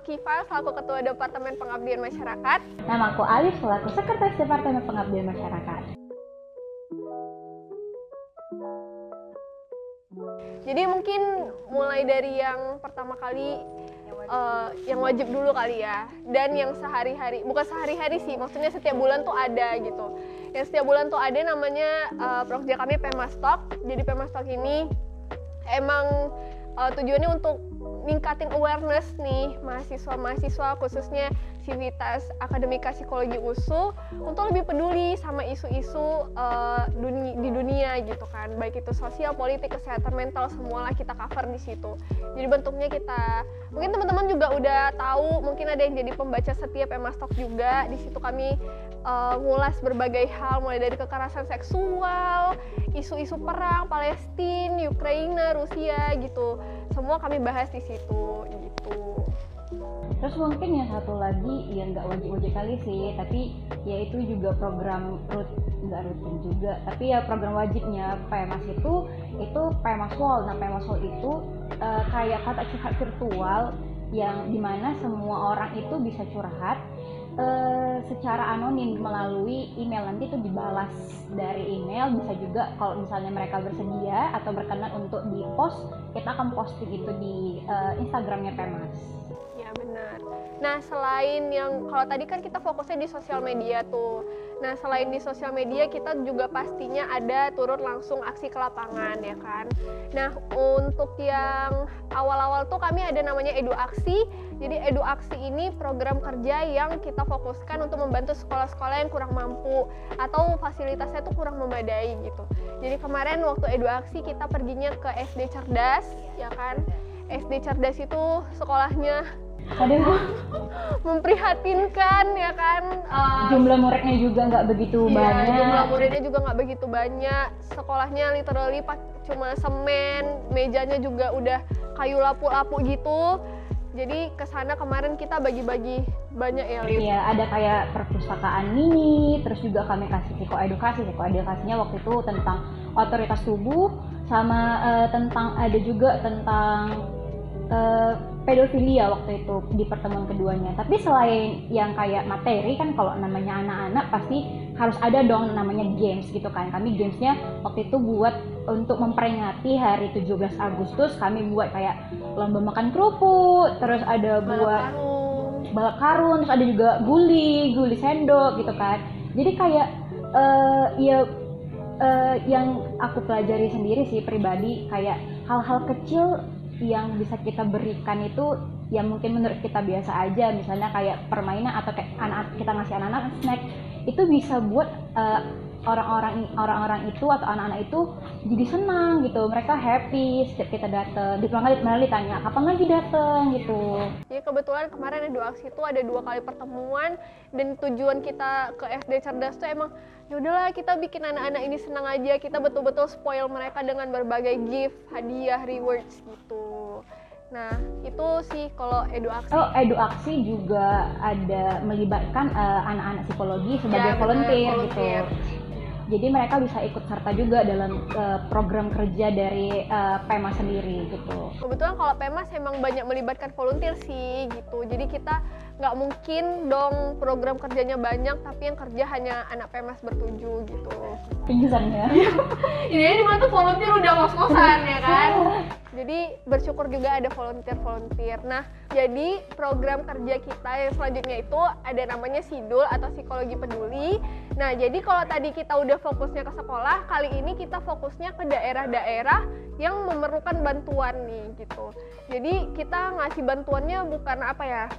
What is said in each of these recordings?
Kifa selaku Ketua Departemen Pengabdian Masyarakat. Namaku Alif selaku Sekretaris Departemen Pengabdian Masyarakat. Jadi mungkin mulai dari yang pertama kali yang wajib dulu kali ya, dan yang sehari-hari, bukan sehari-hari sih, maksudnya setiap bulan tuh ada gitu. Yang setiap bulan tuh ada namanya Prokja kami Pemastok. Jadi Pemastok ini emang tujuannya untuk ningkatin awareness nih mahasiswa-mahasiswa khususnya Sivitas Akademika Psikologi USU untuk lebih peduli sama isu-isu di dunia gitu kan, baik itu sosial, politik, kesehatan mental, semualah kita cover di situ. Jadi bentuknya kita, mungkin teman-teman juga udah tahu, mungkin ada yang jadi pembaca setiap Pemastok juga. Di situ kami ngulas berbagai hal, mulai dari kekerasan seksual, isu-isu perang Palestina, Ukraina, Rusia gitu. Semua kami bahas di situ gitu. Terus mungkin yang satu lagi yang nggak wajib-wajib kali sih, tapi ya itu juga program nggak rutin juga, tapi ya program wajibnya PMAS itu PMASWAL. Nah PMASWAL itu kayak kotak curhat virtual yang dimana semua orang itu bisa curhat secara anonim melalui email. Nanti itu dibalas dari email, bisa juga kalau misalnya mereka bersedia atau berkenan untuk di post, kita akan posting itu di Instagramnya PMAS. Ya benar. Nah selain yang, kalau tadi kan kita fokusnya di sosial media tuh. Nah selain di sosial media kita juga pastinya ada turun langsung aksi ke lapangan ya kan. Nah untuk yang awal-awal tuh kami ada namanya Edu Aksi. Jadi Edu Aksi ini program kerja yang kita fokuskan untuk membantu sekolah-sekolah yang kurang mampu atau fasilitasnya tuh kurang memadai gitu. Jadi kemarin waktu Edu Aksi kita perginya ke SD Cerdas ya kan. SD Cerdas itu sekolahnya memprihatinkan ya kan. Jumlah muridnya juga nggak begitu banyak. Jumlah muridnya juga nggak begitu banyak. Sekolahnya literally cuma semen, mejanya juga udah kayu lapu-lapu gitu. Jadi kesana kemarin kita bagi-bagi banyak ya, Lid. Iya, ada kayak perpustakaan mini, terus juga kami kasih psikoedukasinya waktu itu tentang otoritas tubuh, sama ada juga tentang pedofilia waktu itu di pertemuan keduanya. Tapi selain yang kayak materi kan, kalau namanya anak-anak pasti harus ada dong namanya games gitu kan. Kami gamesnya waktu itu buat untuk memperingati hari 17 Agustus, kami buat kayak lomba makan kerupuk, terus ada buat balap karung, terus ada juga guli sendok gitu kan. Jadi kayak yang aku pelajari sendiri sih pribadi, kayak hal-hal kecil yang bisa kita berikan itu yang mungkin menurut kita biasa aja, misalnya kayak permainan atau kayak kita ngasih anak-anak snack, itu bisa buat orang-orang itu atau anak-anak itu jadi senang gitu, mereka happy setiap kita datang. Malah ditanya kapan lagi datang gitu. Ya kebetulan kemarin Edu Aksi itu ada 2 kali pertemuan, dan tujuan kita ke SD Cerdas tuh emang yaudahlah kita bikin anak-anak ini senang aja, kita betul-betul spoil mereka dengan berbagai gift, hadiah, rewards gitu. Nah itu sih kalau Edu Aksi. Edu Aksi juga ada melibatkan anak-anak psikologi sebagai volunteer gitu. Jadi mereka bisa ikut serta juga dalam program kerja dari PEMAS sendiri gitu. Kebetulan kalau PEMAS emang banyak melibatkan volunteer sih gitu. Jadi kita nggak mungkin dong program kerjanya banyak tapi yang kerja hanya anak PEMAS bertujuh gitu. Pingsannya. Ini dimana tuh volunteer udah ngos-ngosan ya kan. Jadi bersyukur juga ada volunteer. Nah, jadi program kerja kita yang selanjutnya itu ada namanya SIDUL atau Psikologi Peduli. Nah, jadi kalau tadi kita udah fokusnya ke sekolah, kali ini kita fokusnya ke daerah-daerah yang memerlukan bantuan nih gitu. Jadi kita ngasih bantuannya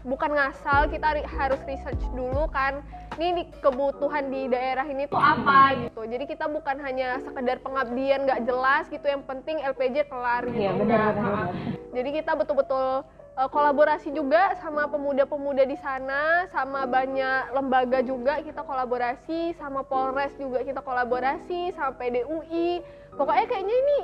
bukan ngasal, kita harus research dulu kan. Ini kebutuhan di daerah ini tuh apa gitu. Jadi kita bukan hanya sekedar pengabdian nggak jelas gitu, yang penting LPJ kelar gitu. Iya, benar. Jadi kita betul-betul kolaborasi juga sama pemuda-pemuda di sana, sama banyak lembaga juga kita kolaborasi, sama Polres juga kita kolaborasi, sama PDUI. Pokoknya kayaknya ini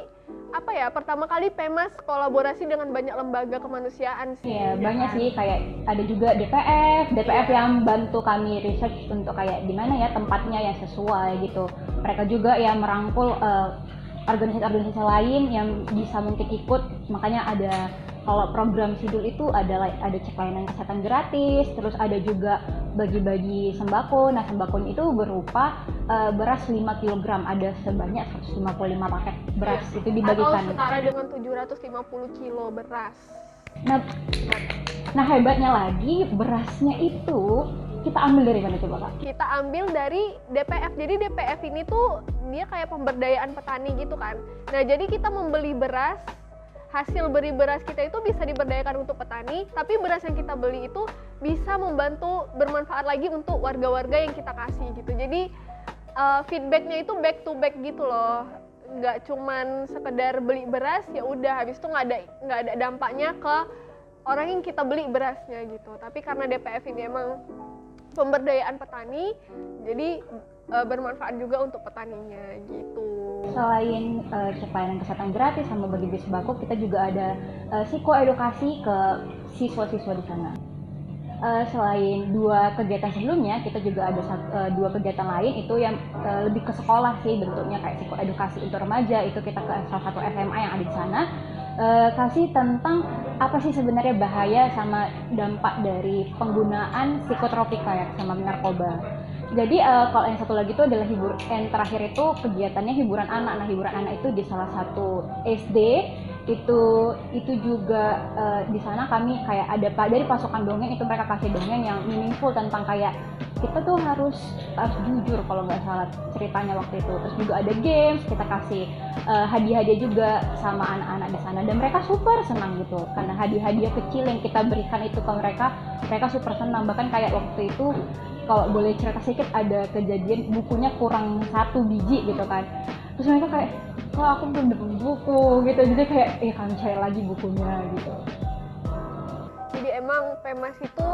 pertama kali PEMAS kolaborasi dengan banyak lembaga kemanusiaan sih. Iya, banyak sih, kayak ada juga DPF yang bantu kami research untuk kayak di mana ya tempatnya yang sesuai gitu. Mereka juga yang merangkul organisasi-organisasi lain yang bisa mungkin ikut, makanya ada Kalau program Sidul itu ada cek layanan kesehatan gratis, terus ada juga bagi-bagi sembako. Nah, sembakonya itu berupa beras 5 kg, ada sebanyak 155 paket beras itu dibagikan. Atau setara dengan 750 kilo beras. Nah, hebatnya lagi berasnya itu kita ambil dari mana coba Kak? Kita ambil dari DPF. Jadi DPF ini tuh dia kayak pemberdayaan petani gitu kan. Nah, jadi kita membeli beras, hasil beri beras kita itu bisa diberdayakan untuk petani, tapi beras yang kita beli itu bisa membantu bermanfaat lagi untuk warga-warga yang kita kasih gitu. Jadi feedbacknya itu back to back gitu loh, nggak cuman sekedar beli beras ya udah habis itu nggak ada dampaknya ke orang yang kita beli berasnya gitu. Tapi karena DPF ini emang pemberdayaan petani, jadi bermanfaat juga untuk petaninya gitu. Selain cek layanan kesehatan gratis sama bagi-bagi sembako, kita juga ada psikoedukasi ke siswa-siswa di sana. Selain 2 kegiatan sebelumnya, kita juga ada 2 kegiatan lain itu yang lebih ke sekolah sih bentuknya, kayak psikoedukasi untuk remaja. Itu kita ke salah satu SMA yang ada di sana, kasih tentang apa sih sebenarnya bahaya sama dampak dari penggunaan psikotropika ya sama narkoba. Jadi kalau yang satu lagi itu adalah yang terakhir itu kegiatannya hiburan anak. Nah, hiburan anak itu di salah satu SD itu juga di sana kami kayak ada dari pasukan dongeng itu mereka kasih dongeng yang meaningful tentang kayak kita tuh harus jujur kalau nggak salah ceritanya waktu itu. Terus juga ada games, kita kasih hadiah-hadiah juga sama anak-anak di sana dan mereka super senang gitu karena hadiah-hadiah kecil yang kita berikan itu ke mereka super senang. Bahkan kayak waktu itu kalau boleh cerita sedikit, ada kejadian bukunya kurang 1 biji gitu kan, terus mereka kayak aku belum dapat buku gitu, jadi kayak kami cari lagi bukunya gitu. Jadi emang PEMAS itu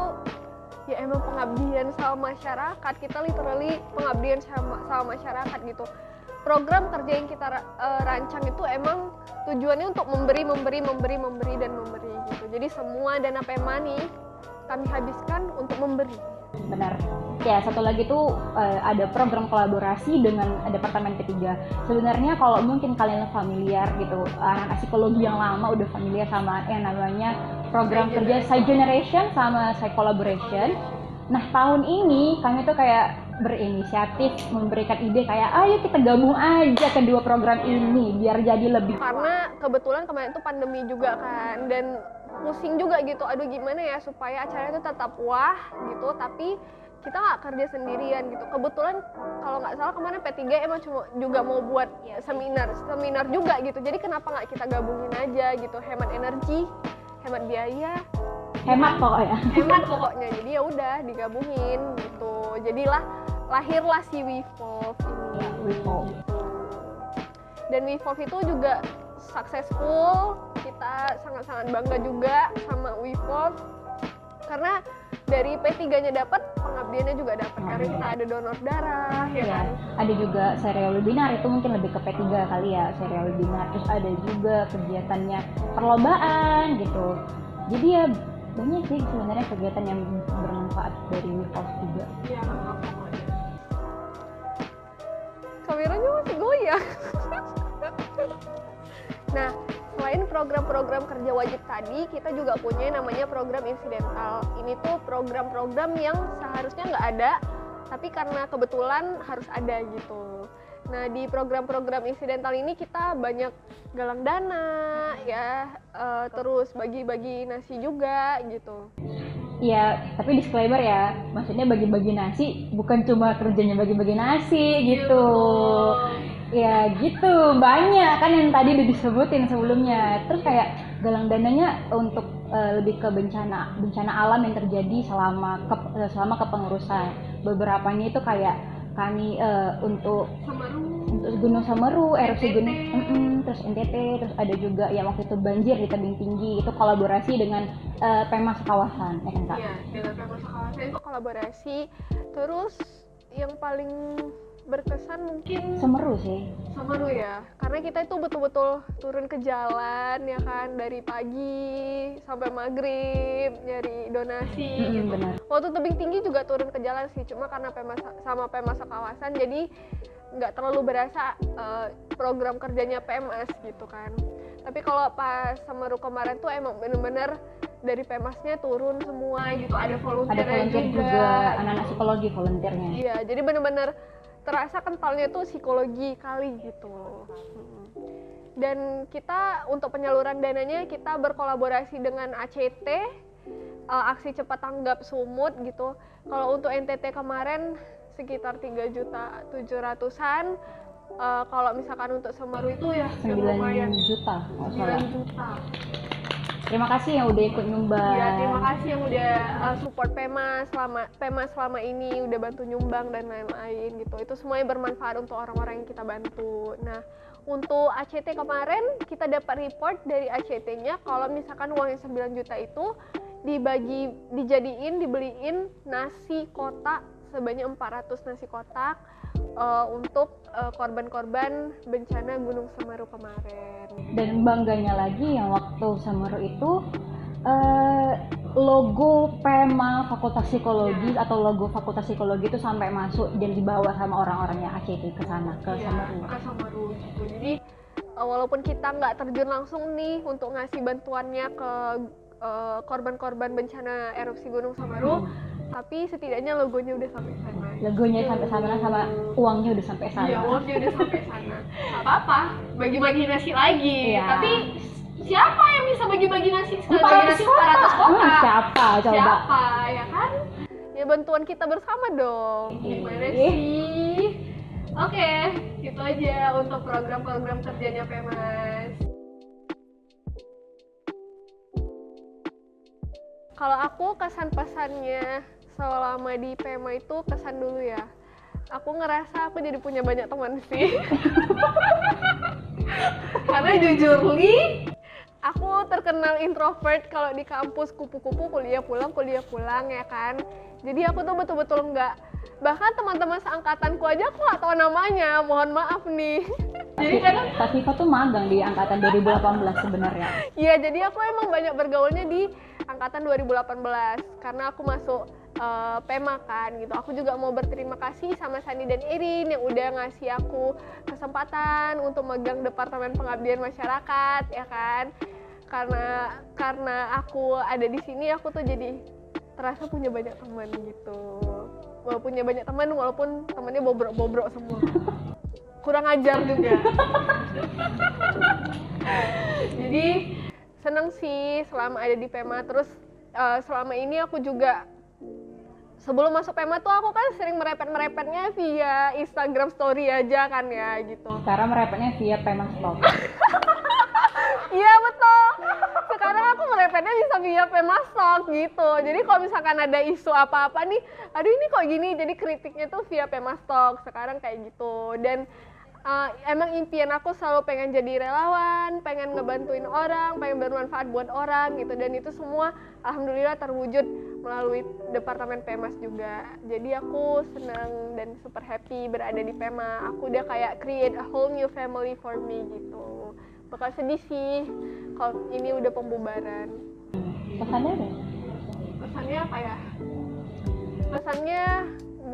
ya emang pengabdian sama masyarakat, kita literally pengabdian sama masyarakat gitu. Program kerja yang kita rancang itu emang tujuannya untuk memberi gitu. Jadi semua dana PEMA nih kami habiskan untuk memberi. Benar. Ya, satu lagi tuh ada program kolaborasi dengan Departemen P3. Sebenarnya kalau mungkin kalian familiar gitu, anak psikologi yang lama udah familiar sama yang namanya program kerja Side Generation sama Side Collaboration. Nah, tahun ini kami tuh kayak berinisiatif memberikan ide kayak ayo kita gabung aja kedua program ini biar jadi lebih. Karena kebetulan kemarin tuh pandemi juga kan, dan pusing juga gitu, aduh gimana ya supaya acara itu tetap wah gitu, tapi kita nggak kerja sendirian gitu. Kebetulan kalau nggak salah kemarin P3 emang cuma juga mau buat seminar juga gitu, jadi kenapa nggak kita gabungin aja gitu, hemat energi, hemat biaya, hemat pokoknya. Jadi ya udah digabungin gitu, jadilah lahirlah si WeVolve ini. WeVolve. Dan WeVolve itu juga successful, kita sangat-sangat bangga juga sama WeVolve karena dari P3-nya dapat, pengabdiannya juga dapat karena kita ada donor darah ya kan. Ada juga serial webinar, itu mungkin lebih ke P3 kali ya, serial webinar. Terus ada juga kegiatannya perlombaan gitu. Jadi ya banyak sih sebenarnya kegiatan yang bermanfaat dari WeVolve juga. Iya, kameranya masih goyang. Nah, selain program-program kerja wajib tadi, kita juga punya namanya program insidental. Ini tuh program-program yang seharusnya nggak ada, tapi karena kebetulan harus ada gitu. Nah, di program-program insidental ini kita banyak galang dana, ya, terus bagi-bagi nasi juga gitu. Ya, tapi disclaimer ya, maksudnya bagi-bagi nasi bukan cuma kerjanya bagi-bagi nasi gitu. Ya gitu, banyak kan yang tadi udah disebutin sebelumnya. Terus kayak galang dananya untuk lebih ke bencana alam yang terjadi selama kepengurusan. Beberapanya itu kayak kami untuk Gunung Semeru, erupsi gunung, terus NTT, terus ada juga yang waktu itu banjir di tebing tinggi, itu kolaborasi dengan PEMA sekawasan, ya kan Kak? Iya, dengan PEMA sekawasan itu kolaborasi. Terus yang paling berkesan mungkin Semeru sih. Semeru ya, karena kita itu betul-betul turun ke jalan ya kan, dari pagi sampai maghrib nyari donasi gitu. Benar. Waktu tebing tinggi juga turun ke jalan sih, cuma karena PEMA sekawasan jadi nggak terlalu berasa program kerjanya PMS gitu kan. Tapi kalau pas Semeru kemarin tuh emang bener-bener dari Pemasnya turun semua gitu, ada volunteer juga, anak-anak psikologi volunteernya. Iya, jadi bener-bener terasa kentalnya tuh psikologi kali gitu. Dan kita untuk penyaluran dananya kita berkolaborasi dengan ACT, Aksi Cepat Tanggap Sumut gitu. Kalau untuk NTT kemarin sekitar 3.700.000-an. Kalau misalkan untuk Semeru itu ya 9 juta. 9 juta. Terima kasih yang udah ikut nyumbang. Ya, terima kasih yang udah support Pemas selama ini, udah bantu nyumbang dan lain-lain gitu. Itu semuanya bermanfaat untuk orang-orang yang kita bantu. Nah, untuk ACT kemarin kita dapat report dari ACT-nya kalau misalkan uang yang 9 juta itu dibeliin nasi kotak sebanyak 400 nasi kotak untuk korban-korban bencana Gunung Semeru kemarin. Dan bangganya lagi yang waktu Semeru itu logo Pema Fakultas Psikologi atau logo Fakultas Psikologi itu sampai masuk dan dibawa sama orang-orangnya ACT ke sana, ke Semeru. Ke Semeru gitu. Jadi walaupun kita nggak terjun langsung nih untuk ngasih bantuannya ke korban-korban bencana erupsi Gunung Semeru, tapi setidaknya logonya udah sampai sana. Logonya sampai sana sama uangnya udah sampai sana. Iya, uangnya udah sampai sana. Gak apa-apa, bagi-bagi nasi lagi. Iya. Tapi siapa yang bisa bagi-bagi nasi 400 kotak? Siapa? Coba. Siapa, ya kan? Ya bantuan kita bersama dong. Gimana sih? Oke, itu aja untuk program-program kerjanya Pemas. Kalau aku kesan-pesannya selama di Pema itu kesan dulu ya. Aku ngerasa aku jadi punya banyak teman sih. Karena jujur Li, aku terkenal introvert kalau di kampus kupu-kupu kuliah pulang ya kan. Jadi aku tuh betul-betul enggak. Bahkan teman-teman seangkatanku aja aku nggak tahu namanya. Mohon maaf nih. Jadi kadang Kak Siva tuh magang di angkatan 2018 sebenarnya. Iya, jadi aku emang banyak bergaulnya di angkatan 2018 karena aku masuk Pema kan gitu. Aku juga mau berterima kasih sama Sandi dan Irin yang udah ngasih aku kesempatan untuk megang Departemen Pengabdian Masyarakat ya kan. Karena aku ada di sini aku tuh jadi terasa punya banyak teman gitu. Punya banyak teman walaupun temannya bobrok-bobrok semua. Kurang ajar juga. Jadi seneng sih selama ada di Pema. Terus selama ini aku juga sebelum masuk Pema tuh aku kan sering merepetnya via Instagram story aja kan ya gitu. Sekarang merepetnya via Pema Stop. Iya betul. Sekarang aku merepetnya bisa via Pema Stop gitu. Jadi kalau misalkan ada isu apa-apa nih, aduh ini kok gini, jadi kritiknya tuh via Pema Stop. Sekarang kayak gitu. Dan emang impian aku selalu pengen jadi relawan, pengen ngebantuin orang, pengen bermanfaat buat orang gitu. Dan itu semua alhamdulillah terwujud melalui Departemen Pemas juga. Jadi aku senang dan super happy berada di Pema. Aku udah kayak create a whole new family for me gitu. Bakal sedih sih kalau ini udah pembubaran. Pesannya deh. Pesannya apa ya? Pesannya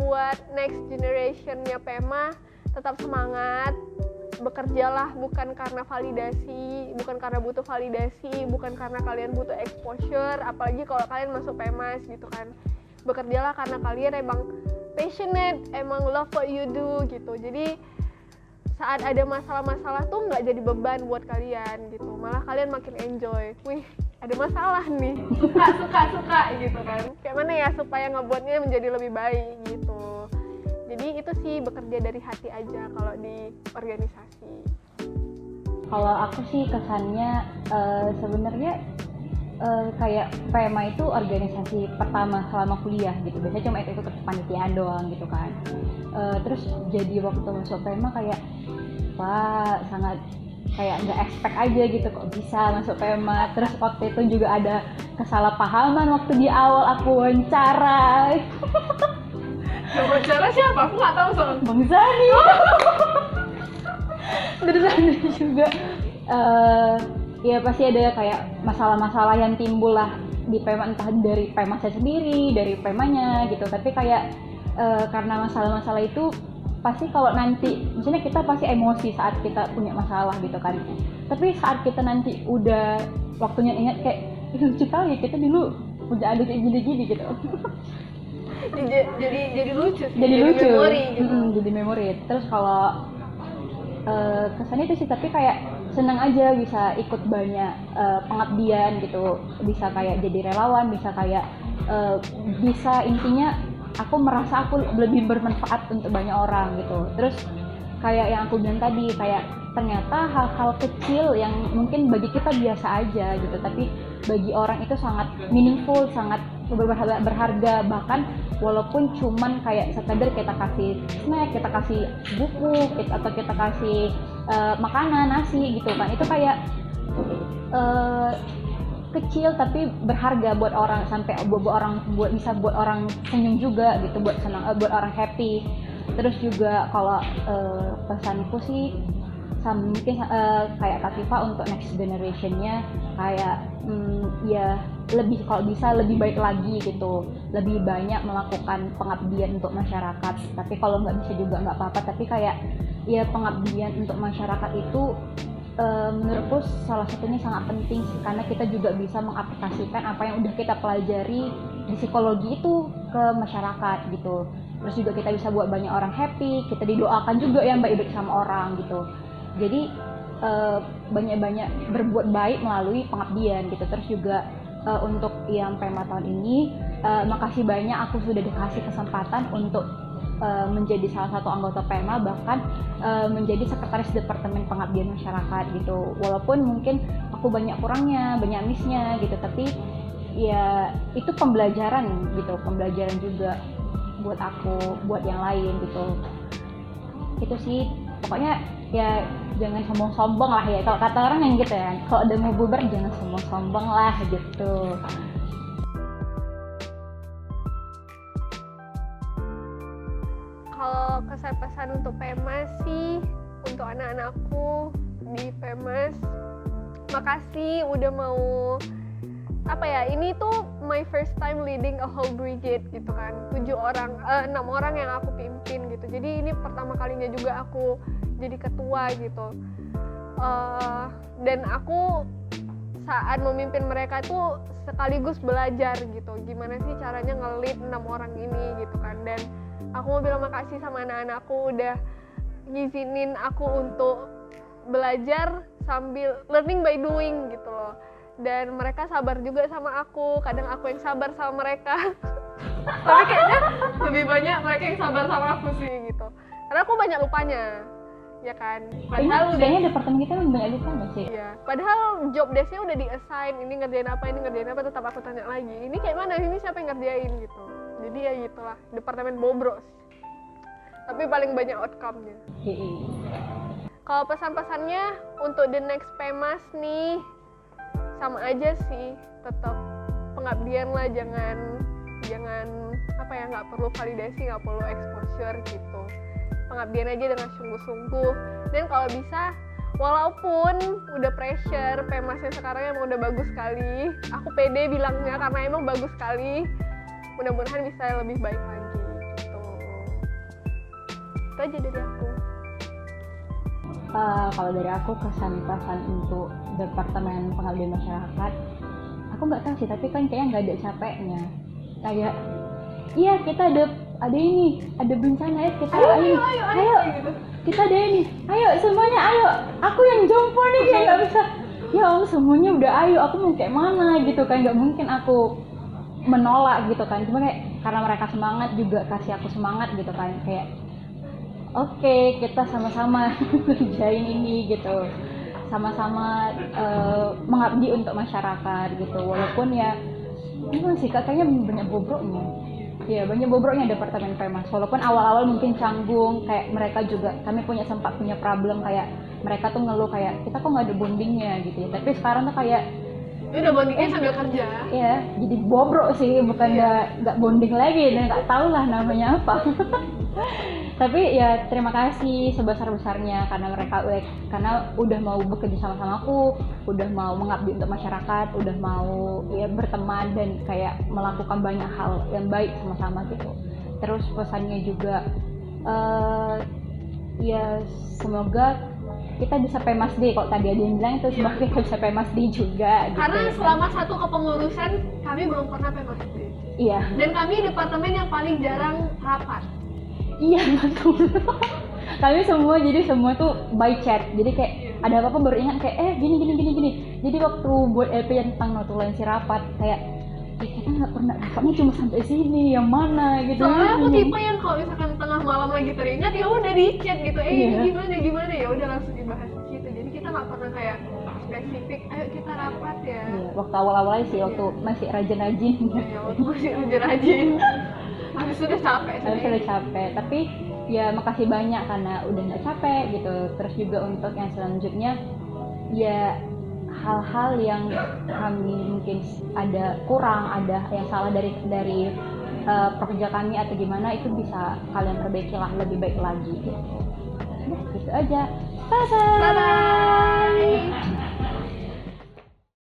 buat next generation-nya Pema, tetap semangat, bekerjalah bukan karena validasi, bukan karena butuh validasi, bukan karena kalian butuh exposure, apalagi kalau kalian masuk Pemas gitu kan. Bekerjalah karena kalian emang passionate, emang love what you do gitu. Jadi saat ada masalah-masalah tuh nggak jadi beban buat kalian gitu, malah kalian makin enjoy. Wih, ada masalah nih, suka gitu kan. Kayak mana ya supaya ngebuatnya menjadi lebih baik gitu. Jadi itu sih bekerja dari hati aja kalau di organisasi. Kalau aku sih kesannya sebenarnya kayak Pema itu organisasi pertama selama kuliah gitu. Biasanya cuma ikut kepanitiaan doang gitu kan. Terus jadi waktu masuk Pema kayak wah sangat kayak nggak expect aja gitu kok bisa masuk Pema. Terus waktu itu juga ada kesalahpahaman waktu di awal aku wawancara. Wawancara siapa? Aku nggak tahu soal Bang Zani. Terus ada juga ya pasti ada kayak masalah-masalah yang timbul lah di Pema, entah dari Pema saya sendiri, dari Pemanya gitu. Tapi kayak karena masalah-masalah itu pasti kalau nanti, maksudnya kita pasti emosi saat kita punya masalah gitu kan. tapi saat kita nanti udah waktunya ingat kayak lucu kali kita dulu udah ada kayak gini-gini gitu. jadi lucu sih, jadi lucu, memori gitu. Jadi memori. Terus kalau kesannya itu sih, tapi kayak senang aja bisa ikut banyak pengabdian gitu, bisa kayak jadi relawan, bisa kayak bisa intinya aku merasa aku lebih bermanfaat untuk banyak orang gitu. Terus kayak yang aku bilang tadi, kayak ternyata hal-hal kecil yang mungkin bagi kita biasa aja gitu, tapi bagi orang itu sangat meaningful, sangat berharga. Bahkan walaupun cuman kayak sekadar kita kasih snack, kita kasih buku, atau kita kasih makanan, nasi gitu kan, itu kayak kecil tapi berharga buat orang, sampai buat orang senyum juga gitu, buat senang, buat orang happy. Terus juga kalau pesanku sih mungkin kayak Kak Tifa untuk next generation-nya kayak ya lebih, kalau bisa lebih baik lagi gitu, lebih banyak melakukan pengabdian untuk masyarakat. Tapi kalau nggak bisa juga nggak apa-apa, tapi kayak ya pengabdian untuk masyarakat itu menurutku salah satunya sangat penting sih, karena kita juga bisa mengaplikasikan apa yang udah kita pelajari di psikologi itu ke masyarakat gitu. Terus juga kita bisa buat banyak orang happy, kita didoakan juga yang baik-baik sama orang gitu. Jadi banyak-banyak berbuat baik melalui pengabdian gitu. Terus juga untuk yang PEMA tahun ini, makasih banyak aku sudah dikasih kesempatan untuk menjadi salah satu anggota PEMA, bahkan menjadi sekretaris Departemen Pengabdian Masyarakat gitu. Walaupun mungkin aku banyak kurangnya, banyak missnya gitu, tapi ya itu pembelajaran gitu, pembelajaran juga buat aku, buat yang lain gitu. Itu sih pokoknya ya jangan sombong-sombong lah ya, kalau kata orang yang gitu ya, kalau udah mau bubar jangan sombong-sombong lah gitu. Kalau kesan-pesan untuk PEMAS sih, untuk anak-anakku di PEMAS, makasih udah mau ini tuh my first time leading a whole brigade gitu kan, 6 orang yang aku pimpin gitu. Jadi ini pertama kalinya juga aku jadi ketua gitu, dan aku saat memimpin mereka tuh sekaligus belajar gitu, gimana sih caranya nge-lead 6 orang ini gitu kan. Dan aku mau bilang makasih sama anak-anakku udah ngizinin aku untuk belajar sambil learning by doing gitu loh. Dan mereka sabar juga sama aku, kadang aku yang sabar sama mereka. Tapi kayaknya lebih banyak mereka yang sabar sama aku sih gitu, karena aku banyak lupanya ya kan. Padahal kayaknya departemen kita memang banyak lupanya sih. Iya, padahal job desk-nya udah di-assign, ini ngerjain apa, tetap aku tanya lagi, ini kayak mana, ini siapa yang ngerjain gitu. Jadi ya gitulah, departemen bobrok sih, tapi paling banyak outcome-nya. Kalau pesan-pesannya untuk the next PEMAS nih, sama aja sih, tetap pengabdian lah, jangan nggak perlu validasi, nggak perlu exposure gitu. Pengabdian aja dengan sungguh-sungguh. Dan kalau bisa, walaupun udah pressure, PEMASnya sekarang emang udah bagus sekali, aku pede bilangnya karena emang bagus sekali, mudah-mudahan bisa lebih baik lagi gitu. Itu aja dari aku. Kalau dari aku kesan-pesan untuk Departemen Pengabdian Masyarakat, aku nggak tahu sih, tapi kan kayaknya nggak ada capeknya. Kayak iya, kita ada ini, ada bencana ya, kita ayo gitu. Kita ada ini, ayo semuanya ayo, aku yang jompo nih kayak nggak bisa, ya Allah semuanya udah ayo, aku mau kayak mana gitu kan, nggak mungkin aku menolak gitu kan. Cuma kayak karena mereka semangat juga kasih aku semangat gitu kan, kayak oke, kita sama-sama kerjain ini gitu, sama-sama mengabdi untuk masyarakat gitu. Walaupun ya memang sih kayaknya banyak bobroknya. Ya banyak bobroknya Departemen PEMAS. Walaupun awal-awal mungkin canggung, kayak mereka juga, kami sempat punya problem, kayak mereka tuh ngeluh kayak kita kok nggak ada bondingnya gitu ya. Tapi sekarang tuh kayak udah bondingnya sambil kerja. Ya, jadi bobrok sih, bukan nggak bonding lagi, dan nggak tahu lah namanya apa. Tapi ya terima kasih sebesar-besarnya karena udah mau bekerja sama aku, udah mau mengabdi untuk masyarakat, udah mau ya berteman dan kayak melakukan banyak hal yang baik sama-sama gitu. Terus pesannya juga ya semoga kita bisa PEMASD, kalau tadi ada yang bilang itu sebab kita bisa PEMASD juga gitu. Karena selama satu kepengurusan kami belum pernah PMSD. Iya. Dan kami departemen yang paling jarang rapat. Iya betul. Kami semua tuh by chat. Jadi kayak ada apa-apa baru ingat kayak gini. Jadi waktu buat LP yang tentang notulensi rapat kayak kita nggak pernah rapatnya cuma sampai sini, yang mana gitu. Soalnya aku tipe yang kalau misalkan tengah malam lagi teringat ya udah di chat gitu, ini gimana ya udah langsung dibahas gitu. Jadi kita nggak pernah kayak spesifik, ayo kita rapat ya. Iya, waktu awal-awal sih, waktu masih rajin-rajin. Ya, waktu masih rajin. Habis sudah capek. Tapi ya makasih banyak karena udah nggak capek gitu. Terus juga untuk yang selanjutnya ya hal-hal yang kami mungkin ada kurang, ada yang salah dari pekerja kami atau gimana, itu bisa kalian perbaiki lah lebih baik lagi gitu. Udah gitu aja. Bye bye.